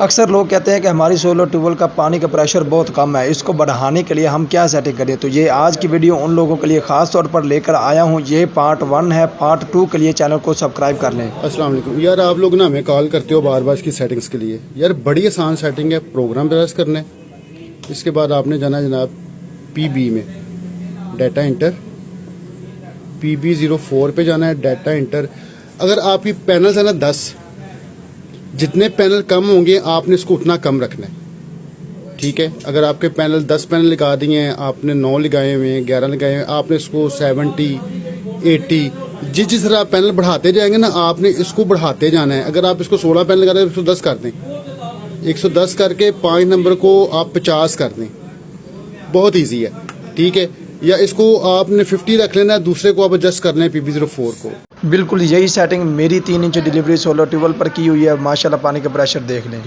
अक्सर लोग कहते हैं कि हमारी सोलर ट्यूबवेल का पानी का प्रेशर बहुत कम है, इसको बढ़ाने के लिए हम क्या सेटिंग करें। तो ये आज की वीडियो उन लोगों के लिए ख़ास तौर पर लेकर आया हूँ। ये पार्ट 1 है, पार्ट 2 के लिए चैनल को सब्सक्राइब कर लें। अस्सलाम वालेकुम यार, आप लोग ना हमें कॉल करते हो बार बार इसकी सेटिंग्स के लिए। यार बड़ी आसान सेटिंग है, प्रोग्राम प्रेस करना है, इसके बाद आपने जाना जनाब PB में डाटा इंटर, PB04 पे जाना है, डाटा इंटर। अगर आपकी पैनल है ना 10, जितने पैनल कम होंगे आपने इसको उतना कम रखना है, ठीक है। अगर आपके पैनल 10 पैनल लगा दिए हैं, आपने 9 लगाए हुए हैं, 11 लगाए हुए हैं, आपने इसको 70, 80 जिस तरह आप पैनल बढ़ाते जाएंगे ना, आपने इसको बढ़ाते जाना है। अगर आप इसको 16 पैनल लगा रहे हैं 110 कर दें, 110 करके 5 नंबर को आप 50 कर दें, बहुत ईजी है, ठीक है। या इसको आपने 50 रख लेना है, दूसरे को आप एडजस्ट करना है PB04 को। बिल्कुल यही सेटिंग मेरी 3 इंच डिलीवरी सोलर ट्यूबवेल पर की हुई है। माशाल्लाह पानी का प्रेशर देख लें।